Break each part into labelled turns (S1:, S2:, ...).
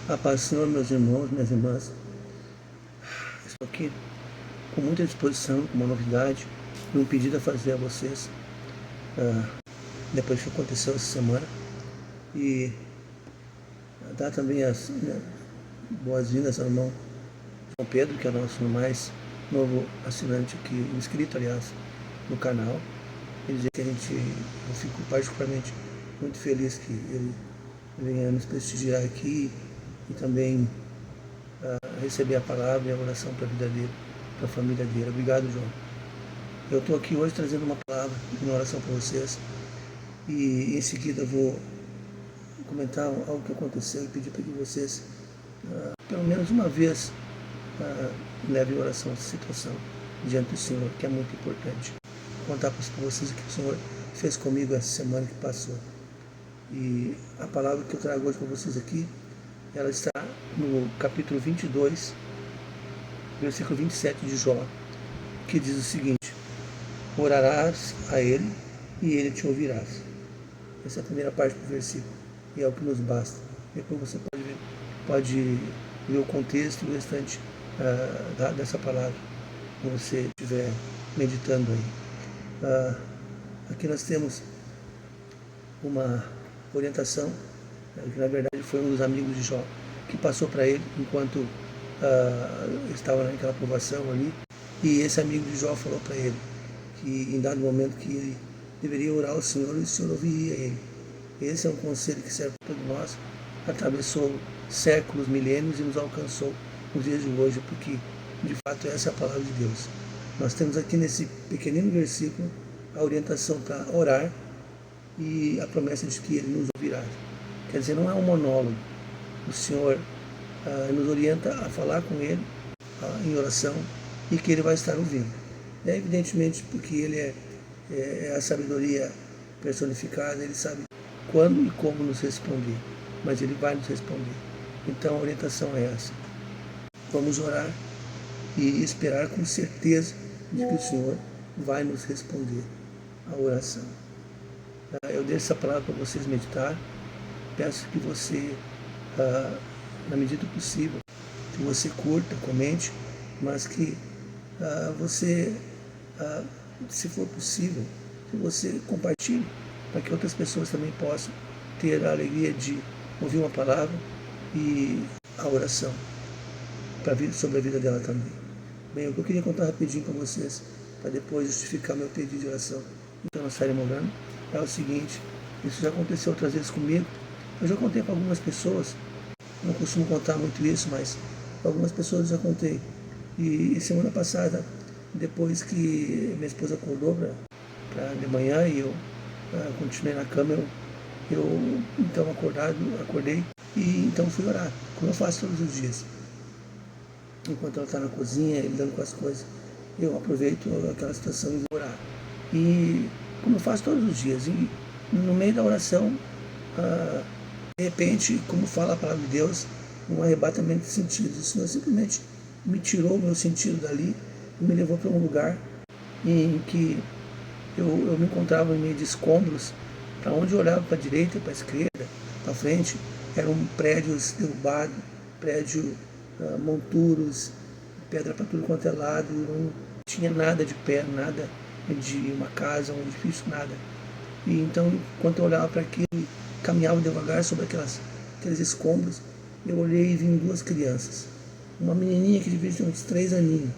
S1: A paz do Senhor, meus irmãos, minhas irmãs. Estou aqui com muita disposição, com uma novidade e um pedido a fazer a vocês, depois que aconteceu essa semana. E dar também as boas-vindas ao irmão João Pedro, que é o nosso mais novo assinante aqui, inscrito, aliás, no canal. E dizer que eu fico particularmente muito feliz que ele venha nos prestigiar aqui e também receber a palavra e a oração para a vida dele, para a família dele. Obrigado, João. Eu estou aqui hoje trazendo uma palavra, uma oração para vocês, e em seguida eu vou comentar algo que aconteceu e pedir para que vocês, pelo menos uma vez, levem oração a essa situação diante do Senhor, que é muito importante. Vou contar para vocês o que o Senhor fez comigo essa semana que passou. E a palavra que eu trago hoje para vocês aqui, ela está no capítulo 22, versículo 27 de Jó, que diz o seguinte: orarás a ele e ele te ouvirás. Essa é a primeira parte do versículo e é o que nos basta. Depois você pode ver o contexto e o restante dessa palavra, quando você estiver meditando aí. Aqui nós temos uma orientação, que na verdade foi um dos amigos de Jó que passou para ele enquanto estava naquela provação ali, e esse amigo de Jó falou para ele que em dado momento que ele deveria orar ao Senhor e o Senhor ouviria ele. Esse é um conselho que serve para todos nós, atravessou séculos, milênios e nos alcançou nos dias de hoje, porque de fato essa é a palavra de Deus. Nós temos aqui nesse pequenino versículo a orientação para orar e a promessa de que ele nos ouvirá. Quer dizer, não é um monólogo. O Senhor nos orienta a falar com ele em oração e que ele vai estar ouvindo. É evidentemente porque ele é a sabedoria personificada, ele sabe quando e como nos responder, mas ele vai nos responder. Então a orientação é essa. Vamos orar e esperar com certeza de que o Senhor vai nos responder a oração. Eu deixo essa palavra para vocês meditar. Peço que você, na medida do possível, que você curta, comente, mas que você, se for possível, que você compartilhe, para que outras pessoas também possam ter a alegria de ouvir uma palavra e a oração sobre a vida dela também. Bem, o que eu queria contar rapidinho para vocês, para depois justificar meu pedido de oração, então nós estaremos orando, é o seguinte: isso já aconteceu outras vezes comigo. Eu já contei para algumas pessoas, não costumo contar muito isso, mas para algumas pessoas eu já contei. E semana passada, depois que minha esposa acordou de manhã e eu continuei na cama, eu então acordei e então fui orar, como eu faço todos os dias. Enquanto ela está na cozinha, lidando com as coisas, eu aproveito aquela situação e vou orar. E como eu faço todos os dias, e no meio da oração, de repente, como fala a palavra de Deus, um arrebatamento de sentidos. O Senhor simplesmente me tirou o meu sentido dali e me levou para um lugar em que eu me encontrava em meio de escombros. Para onde eu olhava, para a direita, para a esquerda, para frente, eram prédios derrubados, monturos, pedra para tudo quanto é lado, não tinha nada de pé, nada de uma casa, um edifício, nada. E então, enquanto eu olhava para aquilo, caminhava devagar sobre aqueles escombros, eu olhei e vi duas crianças. Uma menininha que devia ter uns 3 aninhos.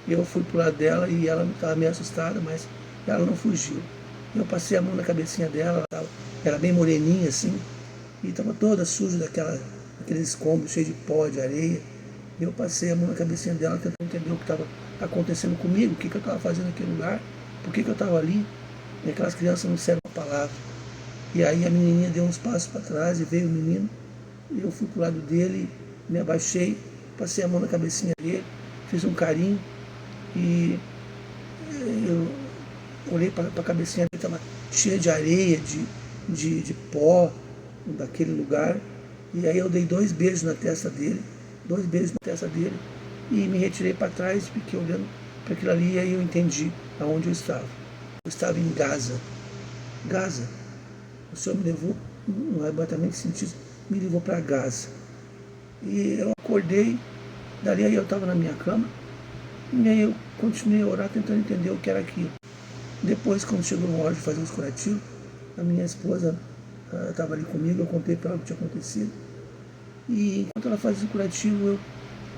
S1: Eu fui pro lado dela e ela estava meio assustada, mas ela não fugiu. Eu passei a mão na cabecinha dela, ela era bem moreninha assim, e estava toda suja daqueles escombros, cheio de pó, de areia. Eu passei a mão na cabecinha dela, tentando entender o que estava acontecendo comigo, o que eu estava fazendo naquele lugar, por que eu estava ali. E aquelas crianças não disseram uma palavra. E aí a menininha deu uns passos para trás e veio o menino. E eu fui pro lado dele, me abaixei, passei a mão na cabecinha dele, fiz um carinho e eu olhei para a cabecinha dele, estava cheia de areia, de pó daquele lugar. E aí eu dei 2 beijos na testa dele, e me retirei para trás, fiquei olhando para aquilo ali, e aí eu entendi aonde eu estava. Eu estava em Gaza. O Senhor me levou, um arrebatamento de sentido, me levou para Gaza. E eu acordei, dali aí eu estava na minha cama, e aí eu continuei a orar tentando entender o que era aquilo. Depois, quando chegou a hora de fazer os curativos, a minha esposa estava ali comigo, eu contei para ela o que tinha acontecido. E enquanto ela fazia o curativo, eu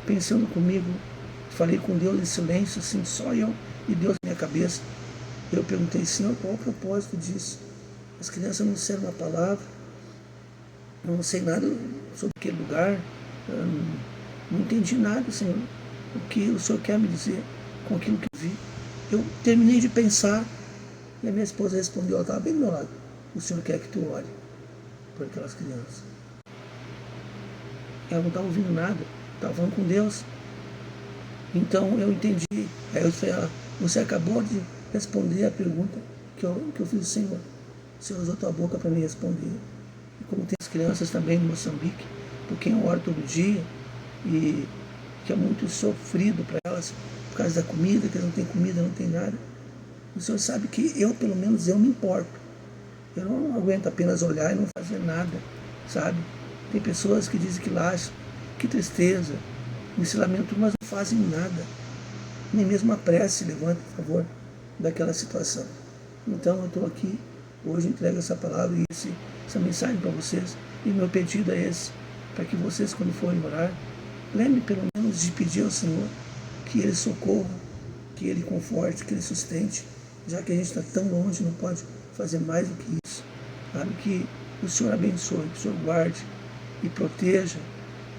S1: pensando comigo, falei com Deus em silêncio, assim, só eu e Deus na minha cabeça. Eu perguntei, Senhor, qual o propósito disso? As crianças não disseram uma palavra, não sei nada sobre aquele lugar, não entendi nada, Senhor, o que o Senhor quer me dizer com aquilo que eu vi. Eu terminei de pensar e a minha esposa respondeu, ela estava bem do meu lado, o Senhor quer que tu ore por aquelas crianças. Ela não estava ouvindo nada, estava falando com Deus. Então eu entendi. Aí eu falei, você acabou de responder a pergunta que eu fiz ao Senhor. O Senhor usou tua boca para me responder. E como tem as crianças também em Moçambique, por quem eu oro todo dia, e que é muito sofrido para elas, por causa da comida, que eles não têm comida, não tem nada. O Senhor sabe que eu, pelo menos, eu me importo. Eu não aguento apenas olhar e não fazer nada, sabe? Tem pessoas que dizem que laço, que tristeza, esse lamento, mas não fazem nada. Nem mesmo a prece levanta a favor daquela situação. Então eu estou aqui, hoje entrego essa palavra e essa mensagem para vocês. E meu pedido é esse, para que vocês, quando forem orar, lembrem pelo menos de pedir ao Senhor que Ele socorra, que Ele conforte, que Ele sustente, já que a gente está tão longe, não pode fazer mais do que isso. Sabe? Que o Senhor abençoe, que o Senhor guarde e proteja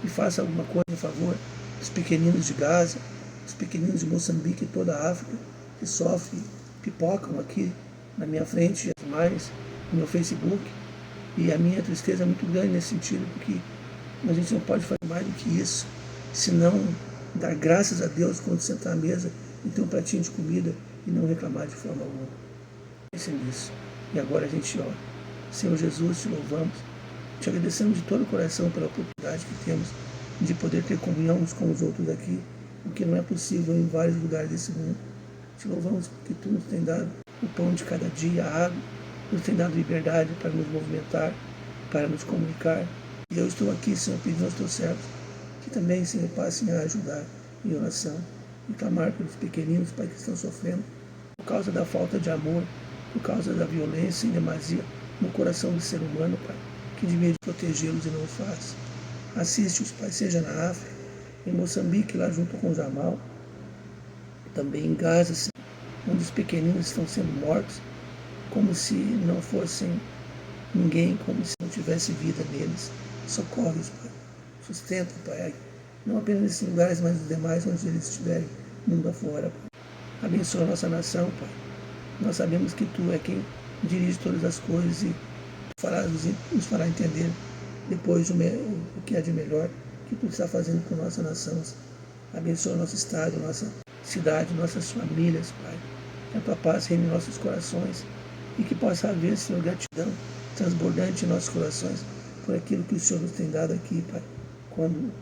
S1: e faça alguma coisa a favor dos pequeninos de Gaza, os pequeninos de Moçambique e toda a África que sofrem, pipocam aqui na minha frente, as mais no meu Facebook. E a minha tristeza é muito grande nesse sentido, porque a gente não pode fazer mais do que isso, senão dar graças a Deus quando sentar à mesa e ter um pratinho de comida e não reclamar de forma alguma. Pensem nisso. E agora a gente ora. Senhor Jesus, te louvamos, te agradecemos de todo o coração pela oportunidade que temos de poder ter comunhão uns com os outros aqui, o que não é possível em vários lugares desse mundo. Te louvamos porque tu nos tem dado o pão de cada dia, a água, nos tem dado liberdade para nos movimentar, para nos comunicar. E eu estou aqui, Senhor, pedindo aos teus servos que também, Senhor, passem a ajudar em oração e clamar pelos pequeninos, Pai, que estão sofrendo por causa da falta de amor, por causa da violência em demasia no coração do ser humano, Pai, que devia de protegê-los e não o faz. Assiste-os, Pai, seja na África, em Moçambique, lá junto com Jamal, também em Gaza, Senhor, onde os pequeninos estão sendo mortos, como se não fossem ninguém, como se não tivesse vida neles. Socorre-os, Pai. Sustenta, Pai, não apenas nesses lugares, mas nos demais onde eles estiverem, mundo afora, Pai. Abençoa a nossa nação, Pai. Nós sabemos que Tu é quem dirige todas as coisas e nos fará entender depois o que é de melhor que Tu está fazendo com nossa nação. Abençoa nosso estado, nossa cidade, nossas famílias, Pai. Que a Tua paz reine em nossos corações e que possa haver, Senhor, gratidão transbordante em nossos corações por aquilo que o Senhor nos tem dado aqui, Pai. Quando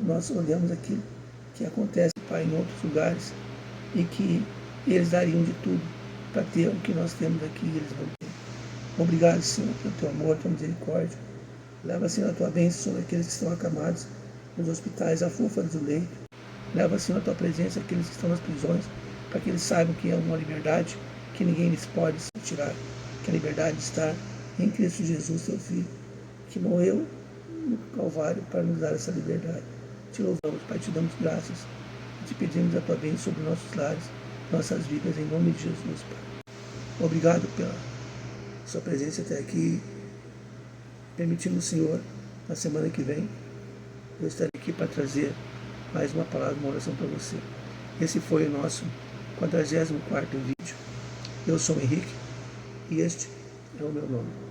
S1: nós olhamos aquilo que acontece, Pai, em outros lugares e que eles dariam de tudo para ter o que nós temos aqui e eles não têm. Obrigado, Senhor, pelo Teu amor, Tua misericórdia. Leva, Senhor, a Tua bênção sobre aqueles que estão acamados nos hospitais, afofa do leito. Leva, Senhor, a Tua presença àqueles que estão nas prisões, para que eles saibam que é uma liberdade que ninguém lhes pode tirar, que a liberdade está em Cristo Jesus, Teu Filho, que morreu no Calvário para nos dar essa liberdade. Te louvamos, Pai, te damos graças, te pedimos a Tua bênção sobre nossos lares, nossas vidas, em nome de Jesus, Pai. Obrigado pela Sua presença até aqui. Permitindo, Senhor, na semana que vem, eu estarei aqui para trazer mais uma palavra, uma oração para você. Esse foi o nosso 44º vídeo. Eu sou o Henrique e este é o meu nome.